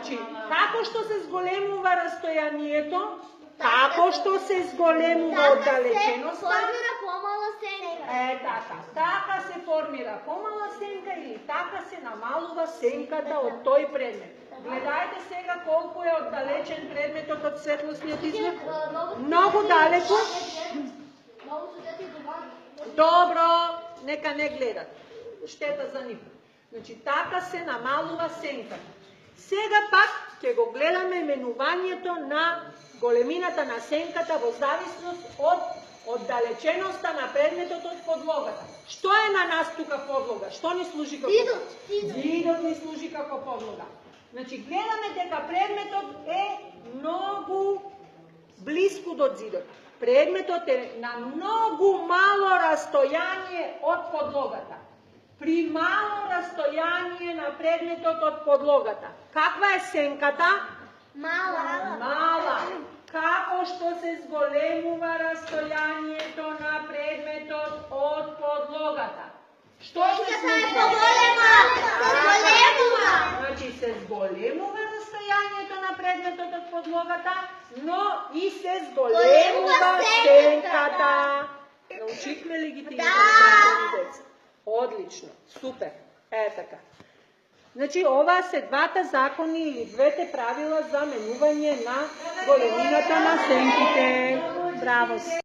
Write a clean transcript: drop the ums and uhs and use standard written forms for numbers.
Значи, како што се зголемува растојанието, како што се зголемува оддалеченоста, формира помала сенка. така се формира помала сенка или така се намалува сенката од тој предмет. Гледајте сега колку е оддалечен предметот од светлосниот извор. Многу далеко. Добро, нека не гледат. Штета за нив. Значи, така се намалува сенката. Сега пак ќе го гледаме именувањето на големината на сенката во зависност од оддалеченоста на предметот од подлогата. Што е на нас тука подлога? Што ни служи како подлога? Зидот ни служи како подлога. Значи, гледаме дека предметот е многу блиску до зидот. Предметот е на многу мало растојание од подлогата. При мало растојание на предметот од подлогата. Каква е сенката? Мала. Како што се зголемува растојанието на предметот од подлогата? Што се зголемува? Значи се зголемува растојанието на предметот од подлогата, но и се зголемува сенката. Научивме ли ги тие деца? Одлично, супер, така. Значи, ова се двата закони или двете правила за менување на големината на сенките. Браво!